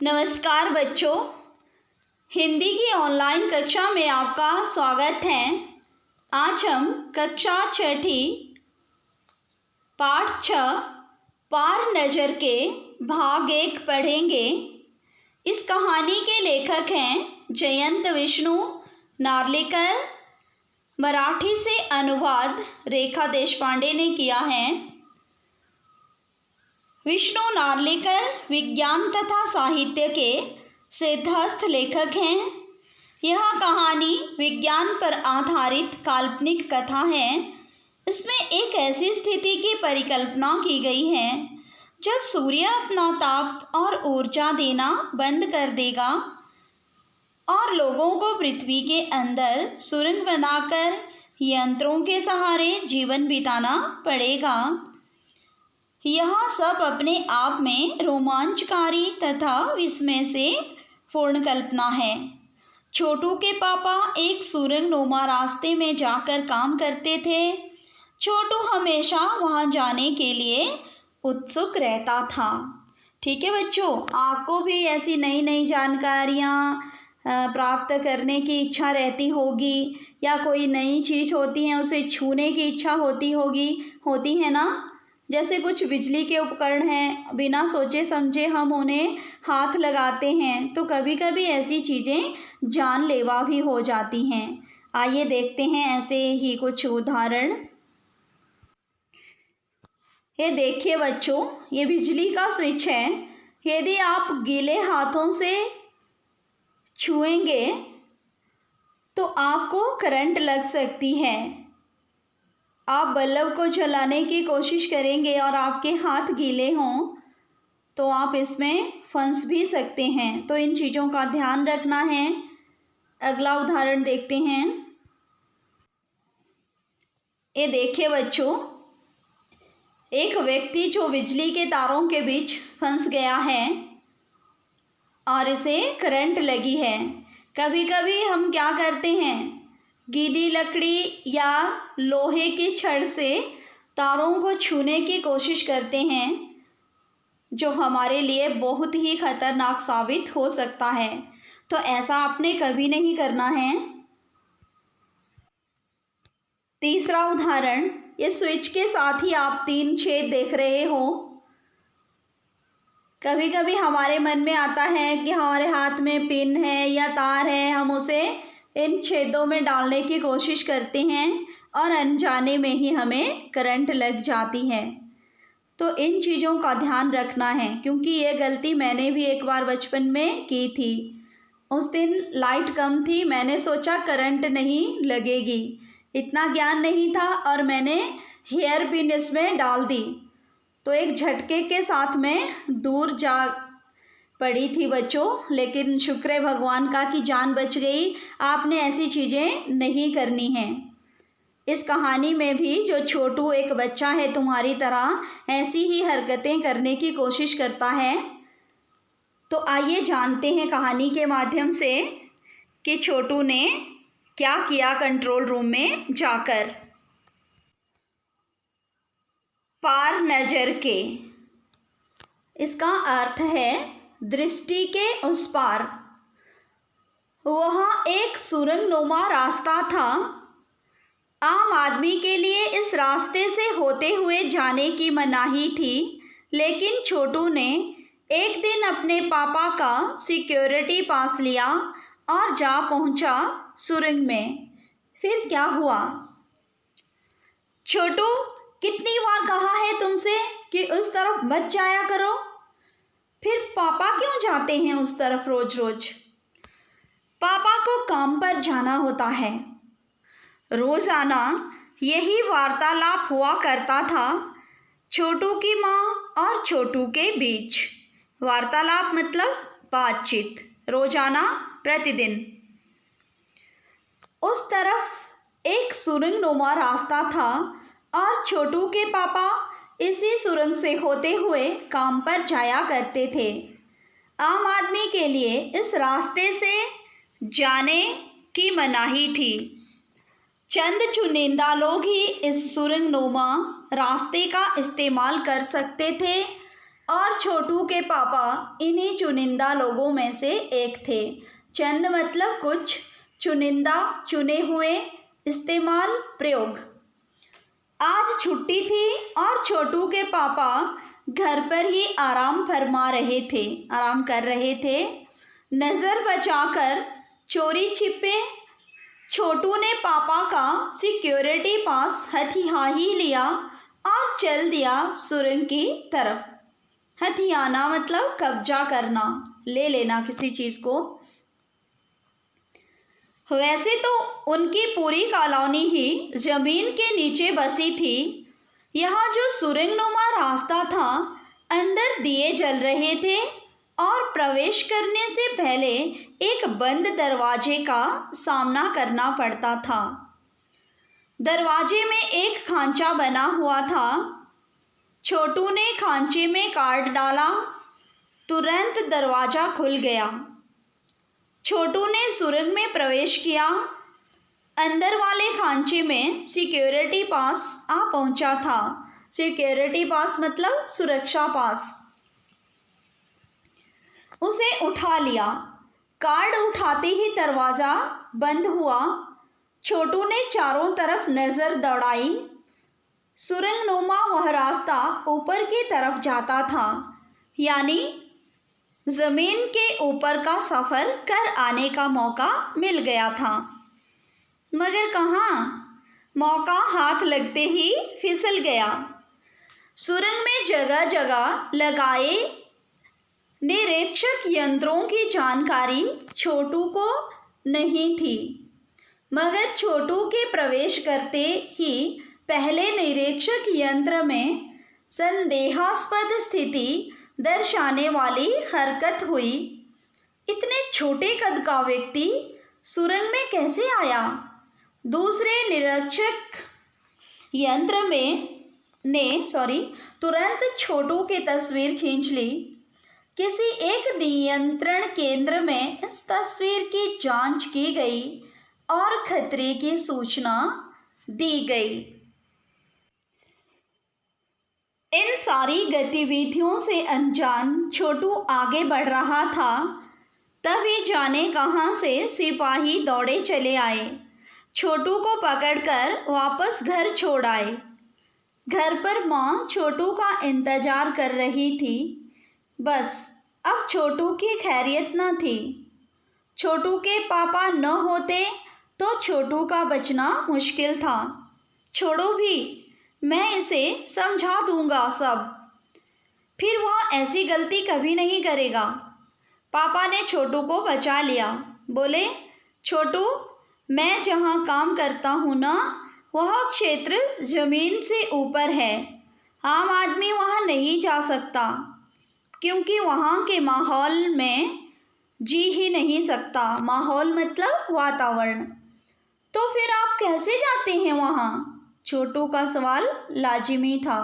नमस्कार बच्चों, हिंदी की ऑनलाइन कक्षा में आपका स्वागत है। आज हम कक्षा छठी पाठ 6 पार नज़र के भाग 1 पढ़ेंगे। इस कहानी के लेखक हैं जयंत विष्णु नार्लिकर। मराठी से अनुवाद रेखा देशपांडे ने किया है। विष्णु नार्लिकर विज्ञान तथा साहित्य के सिद्धस्थ लेखक हैं। यह कहानी विज्ञान पर आधारित काल्पनिक कथा है। इसमें एक ऐसी स्थिति की परिकल्पना की गई है जब सूर्य अपना ताप और ऊर्जा देना बंद कर देगा और लोगों को पृथ्वी के अंदर सुरंग बनाकर यंत्रों के सहारे जीवन बिताना पड़ेगा। यह सब अपने आप में रोमांचकारी तथा विस्मय से पूर्ण कल्पना है। छोटू के पापा एक सुरंग नुमा रास्ते में जाकर काम करते थे। छोटू हमेशा वहां जाने के लिए उत्सुक रहता था। ठीक है बच्चों, आपको भी ऐसी नई नई जानकारियाँ प्राप्त करने की इच्छा रहती होगी या कोई नई चीज़ होती है उसे छूने की इच्छा होती है ना। जैसे कुछ बिजली के उपकरण हैं, बिना सोचे समझे हम उन्हें हाथ लगाते हैं तो कभी कभी ऐसी चीज़ें जानलेवा भी हो जाती हैं। आइए देखते हैं ऐसे ही कुछ उदाहरण। ये देखिए बच्चों, ये बिजली का स्विच है। यदि आप गीले हाथों से छुएंगे तो आपको करंट लग सकती है। आप बल्ब को जलाने की कोशिश करेंगे और आपके हाथ गीले हों तो आप इसमें फंस भी सकते हैं। तो इन चीज़ों का ध्यान रखना है। अगला उदाहरण देखते हैं। ये देखिए बच्चों, एक व्यक्ति जो बिजली के तारों के बीच फंस गया है और इसे करंट लगी है। कभी कभी हम क्या करते हैं, गीली लकड़ी या लोहे की छड़ से तारों को छूने की कोशिश करते हैं जो हमारे लिए बहुत ही खतरनाक साबित हो सकता है। तो ऐसा आपने कभी नहीं करना है। तीसरा उदाहरण, ये स्विच के साथ ही आप 3 छेद देख रहे हो। कभी कभी हमारे मन में आता है कि हमारे हाथ में पिन है या तार है, हम उसे इन छेदों में डालने की कोशिश करते हैं और अनजाने में ही हमें करंट लग जाती है। तो इन चीज़ों का ध्यान रखना है, क्योंकि ये गलती मैंने भी एक बार बचपन में की थी। उस दिन लाइट कम थी, मैंने सोचा करंट नहीं लगेगी, इतना ज्ञान नहीं था और मैंने हेयर पिन इसमें डाल दी तो एक झटके के साथ में दूर जा पड़ी थी बच्चों। लेकिन शुक्र है भगवान का कि जान बच गई। आपने ऐसी चीज़ें नहीं करनी हैं। इस कहानी में भी जो छोटू एक बच्चा है तुम्हारी तरह, ऐसी ही हरकतें करने की कोशिश करता है। तो आइए जानते हैं कहानी के माध्यम से कि छोटू ने क्या किया कंट्रोल रूम में जाकर। पार नज़र के, इसका अर्थ है दृष्टि के उस पार। वहाँ एक सुरंगनुमा रास्ता था। आम आदमी के लिए इस रास्ते से होते हुए जाने की मनाही थी, लेकिन छोटू ने एक दिन अपने पापा का सिक्योरिटी पास लिया और जा पहुंचा सुरंग में। फिर क्या हुआ? छोटू, कितनी बार कहा है तुमसे कि उस तरफ मत जाया करो? फिर पापा क्यों जाते हैं उस तरफ रोज रोज? पापा को काम पर जाना होता है। रोजाना यही वार्तालाप हुआ करता था छोटू की माँ और छोटू के बीच। वार्तालाप मतलब बातचीत, रोजाना, प्रतिदिन। उस तरफ एक सुरंगनुमा रास्ता था और छोटू के पापा इसी सुरंग से होते हुए काम पर जाया करते थे। आम आदमी के लिए इस रास्ते से जाने की मनाही थी। चंद चुनिंदा लोग ही इस सुरंगनुमा रास्ते का इस्तेमाल कर सकते थे। और छोटू के पापा इन्हीं चुनिंदा लोगों में से एक थे। चंद मतलब कुछ, चुनिंदा चुने हुए, इस्तेमाल प्रयोग। आज छुट्टी थी और छोटू के पापा घर पर ही आराम कर रहे थे। नज़र बचाकर चोरी छिपे छोटू ने पापा का सिक्योरिटी पास हथियाही लिया और चल दिया सुरंग की तरफ। हथियाना मतलब कब्जा करना, ले लेना किसी चीज़ को। वैसे तो उनकी पूरी कॉलोनी ही जमीन के नीचे बसी थी। यहाँ जो सुरंगनुमा रास्ता था, अंदर दिए जल रहे थे और प्रवेश करने से पहले एक बंद दरवाजे का सामना करना पड़ता था। दरवाजे में एक खांचा बना हुआ था। छोटू ने खांचे में कार्ड डाला, तुरंत दरवाज़ा खुल गया। छोटू ने सुरंग में प्रवेश किया। अंदर वाले खांचे में सिक्योरिटी पास आ पहुंचा था। सिक्योरिटी पास मतलब सुरक्षा पास। उसे उठा लिया। कार्ड उठाते ही दरवाज़ा बंद हुआ। छोटू ने चारों तरफ नज़र दौड़ाई। सुरंगनुमा वह रास्ता ऊपर की तरफ जाता था, यानी ज़मीन के ऊपर का सफ़र कर आने का मौका मिल गया था। मगर कहाँ, मौका हाथ लगते ही फिसल गया। सुरंग में जगह जगह लगाए निरीक्षक यंत्रों की जानकारी छोटू को नहीं थी, मगर छोटू के प्रवेश करते ही पहले निरीक्षक यंत्र में संदेहास्पद स्थिति दर्शाने वाली हरकत हुई। इतने छोटे कद का व्यक्ति सुरंग में कैसे आया? दूसरे निरीक्षक यंत्र ने तुरंत छोटू की तस्वीर खींच ली। किसी एक नियंत्रण केंद्र में इस तस्वीर की जांच की गई और खतरे की सूचना दी गई। इन सारी गतिविधियों से अनजान छोटू आगे बढ़ रहा था। तभी जाने कहाँ से सिपाही दौड़े चले आए। छोटू को पकड़कर वापस घर छोड़ आए। घर पर माँ छोटू का इंतजार कर रही थी। बस अब छोटू की खैरियत न थी। छोटू के पापा न होते तो छोटू का बचना मुश्किल था। छोड़ो भी, मैं इसे समझा दूंगा सब, फिर वह ऐसी गलती कभी नहीं करेगा। पापा ने छोटू को बचा लिया। बोले, छोटू, मैं जहाँ काम करता हूँ ना, वह क्षेत्र ज़मीन से ऊपर है। आम आदमी वहाँ नहीं जा सकता, क्योंकि वहाँ के माहौल में जी ही नहीं सकता। माहौल मतलब वातावरण। तो फिर आप कैसे जाते हैं वहाँ? छोटू का सवाल लाजिमी था।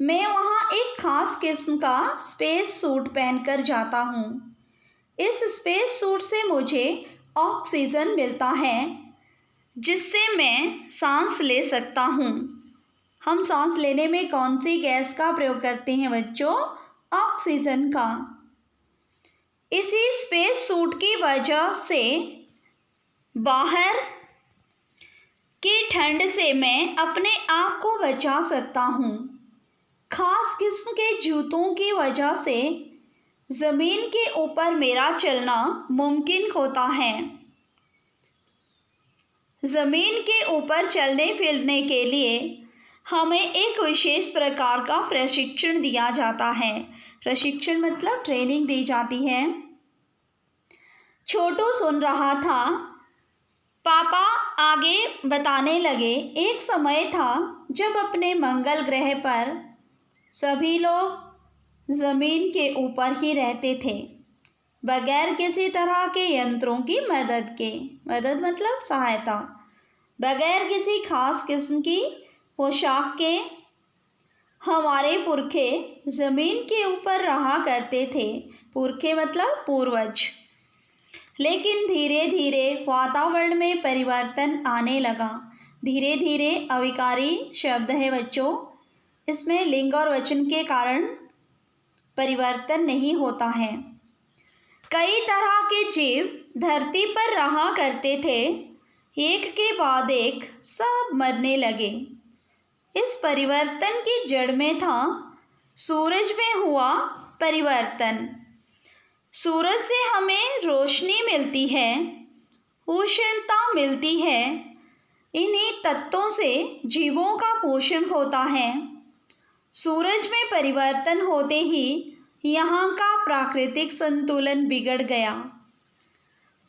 मैं वहाँ एक ख़ास किस्म का स्पेस सूट पहनकर जाता हूँ। इस स्पेस सूट से मुझे ऑक्सीजन मिलता है, जिससे मैं सांस ले सकता हूँ। हम सांस लेने में कौन सी गैस का प्रयोग करते हैं बच्चों? ऑक्सीजन का। इसी स्पेस सूट की वजह से बाहर की ठंड से मैं अपने आप को बचा सकता हूँ। खास किस्म के जूतों की वजह से ज़मीन के ऊपर मेरा चलना मुमकिन होता है। ज़मीन के ऊपर चलने फिरने के लिए हमें एक विशेष प्रकार का प्रशिक्षण दिया जाता है। प्रशिक्षण मतलब ट्रेनिंग दी जाती है। छोटू सुन रहा था। पापा आगे बताने लगे, एक समय था जब अपने मंगल ग्रह पर सभी लोग ज़मीन के ऊपर ही रहते थे, बगैर किसी तरह के यंत्रों की मदद के। मदद मतलब सहायता। बगैर किसी खास किस्म की पोशाक के हमारे पुरखे ज़मीन के ऊपर रहा करते थे। पुरखे मतलब पूर्वज। लेकिन धीरे धीरे वातावरण में परिवर्तन आने लगा। धीरे धीरे अविकारी शब्द है बच्चों, इसमें लिंग और वचन के कारण परिवर्तन नहीं होता है। कई तरह के जीव धरती पर रहा करते थे, एक के बाद एक सब मरने लगे। इस परिवर्तन की जड़ में था सूरज में हुआ परिवर्तन। सूरज से हमें रोशनी मिलती है, उष्णता मिलती है। इन्हीं तत्वों से जीवों का पोषण होता है। सूरज में परिवर्तन होते ही यहाँ का प्राकृतिक संतुलन बिगड़ गया।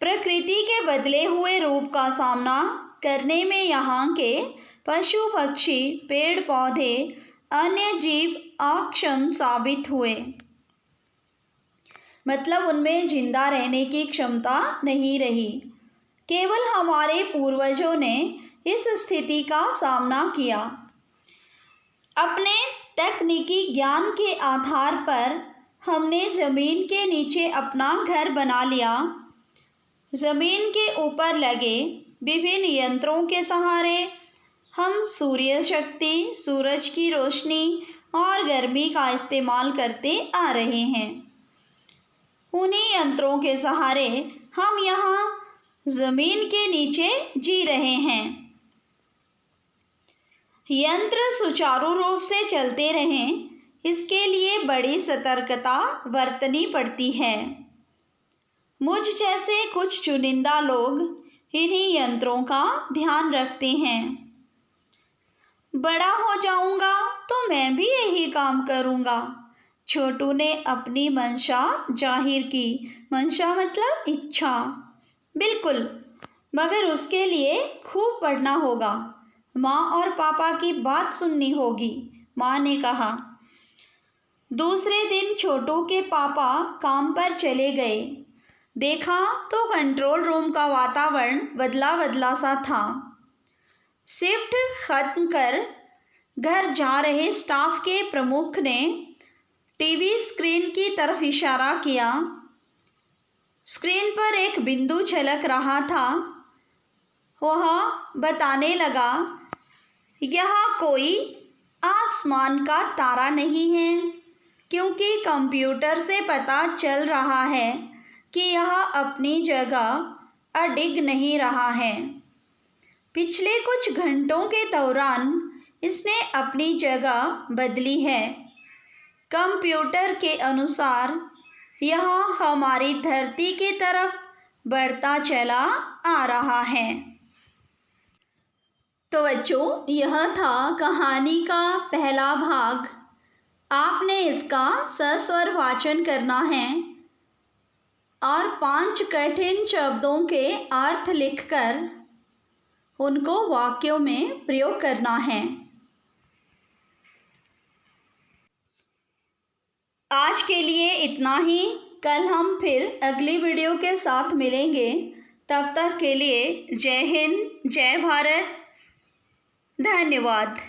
प्रकृति के बदले हुए रूप का सामना करने में यहाँ के पशु पक्षी, पेड़ पौधे, अन्य जीव अक्षम साबित हुए। मतलब उनमें जिंदा रहने की क्षमता नहीं रही। केवल हमारे पूर्वजों ने इस स्थिति का सामना किया। अपने तकनीकी ज्ञान के आधार पर हमने ज़मीन के नीचे अपना घर बना लिया। ज़मीन के ऊपर लगे विभिन्न यंत्रों के सहारे हम सूर्य शक्ति, सूरज की रोशनी और गर्मी का इस्तेमाल करते आ रहे हैं। उन्हीं यंत्रों के सहारे हम यहाँ ज़मीन के नीचे जी रहे हैं। यंत्र सुचारू रूप से चलते रहें, इसके लिए बड़ी सतर्कता बरतनी पड़ती है। मुझ जैसे कुछ चुनिंदा लोग इन्हीं यंत्रों का ध्यान रखते हैं। बड़ा हो जाऊंगा तो मैं भी यही काम करूंगा, छोटू ने अपनी मंशा जाहिर की। मंशा मतलब इच्छा। बिल्कुल, मगर उसके लिए खूब पढ़ना होगा, माँ और पापा की बात सुननी होगी, माँ ने कहा। दूसरे दिन छोटू के पापा काम पर चले गए। देखा तो कंट्रोल रूम का वातावरण बदला बदला सा था। शिफ्ट खत्म कर घर जा रहे स्टाफ के प्रमुख ने टीवी स्क्रीन की तरफ इशारा किया। स्क्रीन पर एक बिंदु झलक रहा था। वह बताने लगा, यह कोई आसमान का तारा नहीं है, क्योंकि कंप्यूटर से पता चल रहा है कि यह अपनी जगह अडिग नहीं रहा है। पिछले कुछ घंटों के दौरान इसने अपनी जगह बदली है। कंप्यूटर के अनुसार यह हमारी धरती की तरफ बढ़ता चला आ रहा है। तो बच्चों, यह था कहानी का पहला भाग। आपने इसका सस्वर वाचन करना है और 5 कठिन शब्दों के अर्थ लिखकर उनको वाक्यों में प्रयोग करना है। आज के लिए इतना ही। कल हम फिर अगली वीडियो के साथ मिलेंगे। तब तक के लिए जय हिंद, जय भारत, धन्यवाद।